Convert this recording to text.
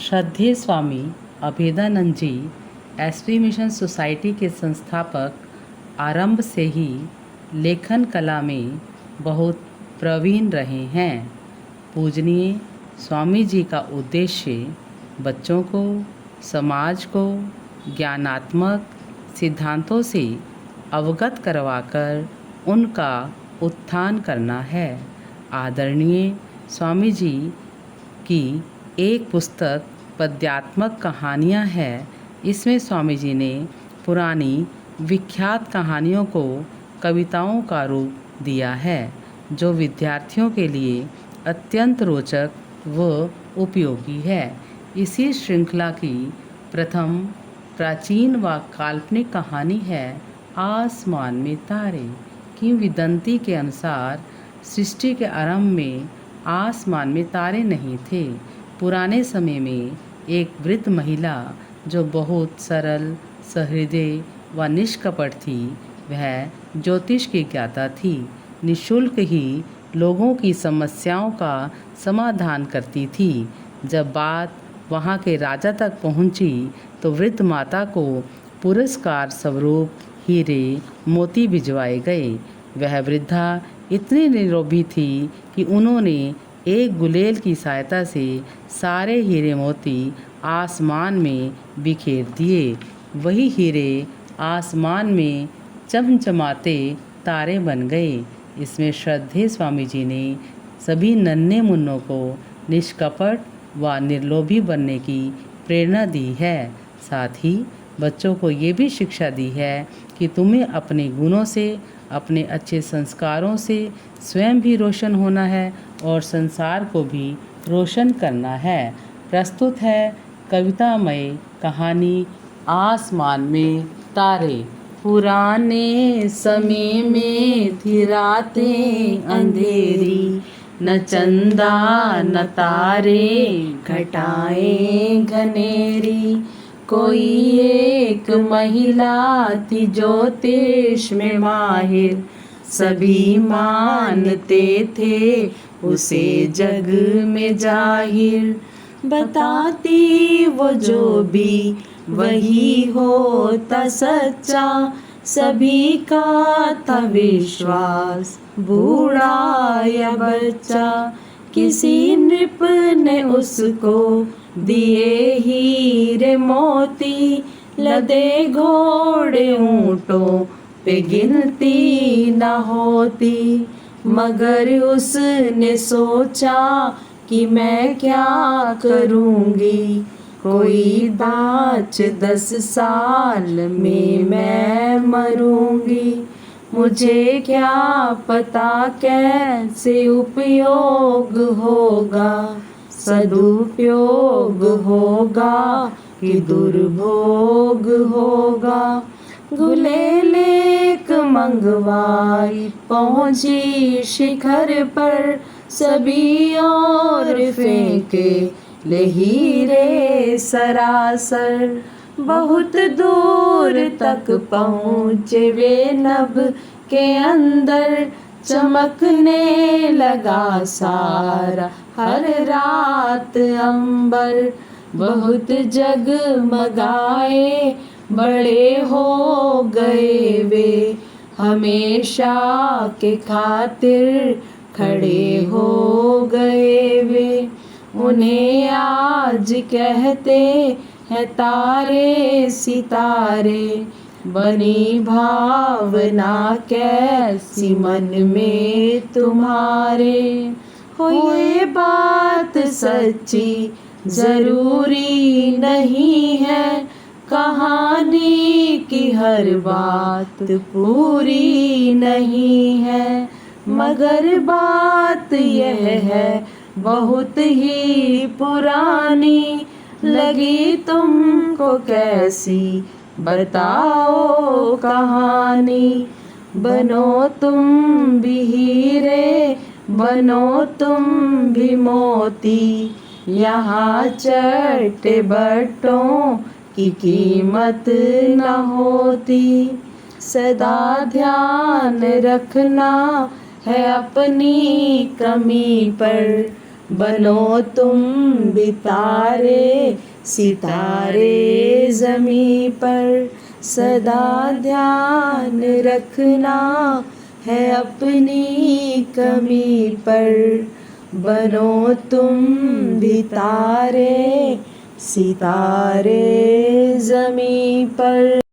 श्रद्धेय स्वामी अभेदानंद जी SP mission society के संस्थापक आरंभ से ही लेखन कला में बहुत प्रवीण रहे हैं। पूजनीय स्वामी जी का उद्देश्य बच्चों को, समाज को ज्ञानात्मक सिद्धांतों से अवगत करवाकर उनका उत्थान करना है। आदरणीय स्वामी जी की एक पुस्तक पद्यात्मक कहानियाँ है। इसमें स्वामी जी ने पुरानी विख्यात कहानियों को कविताओं का रूप दिया है, जो विद्यार्थियों के लिए अत्यंत रोचक व उपयोगी है। इसी श्रृंखला की प्रथम प्राचीन व काल्पनिक कहानी है आसमान में तारे। किंवदंती के अनुसार सृष्टि के आरंभ में आसमान में तारे नहीं थे। पुराने समय में एक वृद्ध महिला जो बहुत सरल, सहृदय व निष्कपट थी, वह ज्योतिष की ज्ञाता थी। निःशुल्क ही लोगों की समस्याओं का समाधान करती थी। जब बात वहाँ के राजा तक पहुँची तो वृद्ध माता को पुरस्कार स्वरूप हीरे मोती भिजवाए गए। वह वृद्धा इतनी निरोगी थी कि उन्होंने एक गुलेल की सहायता से सारे हीरे मोती आसमान में बिखेर दिए। वही हीरे आसमान में चमचमाते तारे बन गए। इसमें श्रद्धेय स्वामी जी ने सभी नन्हे मुन्नों को निष्कपट व निर्लोभी बनने की प्रेरणा दी है। साथ ही बच्चों को ये भी शिक्षा दी है कि तुम्हें अपने गुणों से, अपने अच्छे संस्कारों से स्वयं भी रोशन होना है और संसार को भी रोशन करना है। प्रस्तुत है कवितामय कहानी आसमान में तारे। पुराने समय में थी रातें अंधेरी, न चंदा न तारे, घटाएं घनेरी। कोई एक महिला थी ज्योतिष में माहिर, सभी मानते थे उसे जग में जाहिर। बताती वो जो भी वही होता सच्चा, सभी का था विश्वास, बूढ़ा या बच्चा। किसी नृप ने उसको दिए हीरे मोती, लदे घोड़े ऊंटों पे गिनती न होती। मगर उसने सोचा कि मैं क्या करूँगी, कोई 5-10 साल में मैं मरूँगी। मुझे क्या पता कैसे उपयोग होगा, सदुपयोग होगा कि दुर्भोग होगा। गुलेल एक मंगवाई पहुँची शिखर पर, सभी और फेंके ले हीरे सरासर। बहुत दूर तक पहुँचे वे नभ के अंदर, चमकने लगा सारा हर रात अंबर। बहुत जगमगाए बड़े हो गए वे, हमेशा के खातिर खड़े हो गए वे। उन्हें आज कहते हैं तारे सितारे, बनी भावना कैसी मन में तुम्हारे। हो ये बात सच्ची जरूरी नहीं है, कहानी की हर बात पूरी नहीं है। मगर बात यह है बहुत ही पुरानी, लगी तुमको कैसी बताओ कहानी। बनो तुम भी हीरे, बनो तुम भी मोती, यहाँ चट्टे बट्टों की कीमत न होती। सदा ध्यान रखना है अपनी कमी पर, बनो तुम भी तारे सितारे ज़मीं पर, सदा ध्यान रखना है अपनी कमी पर। बनो तुम भी तारे सितारे ज़मीं पर।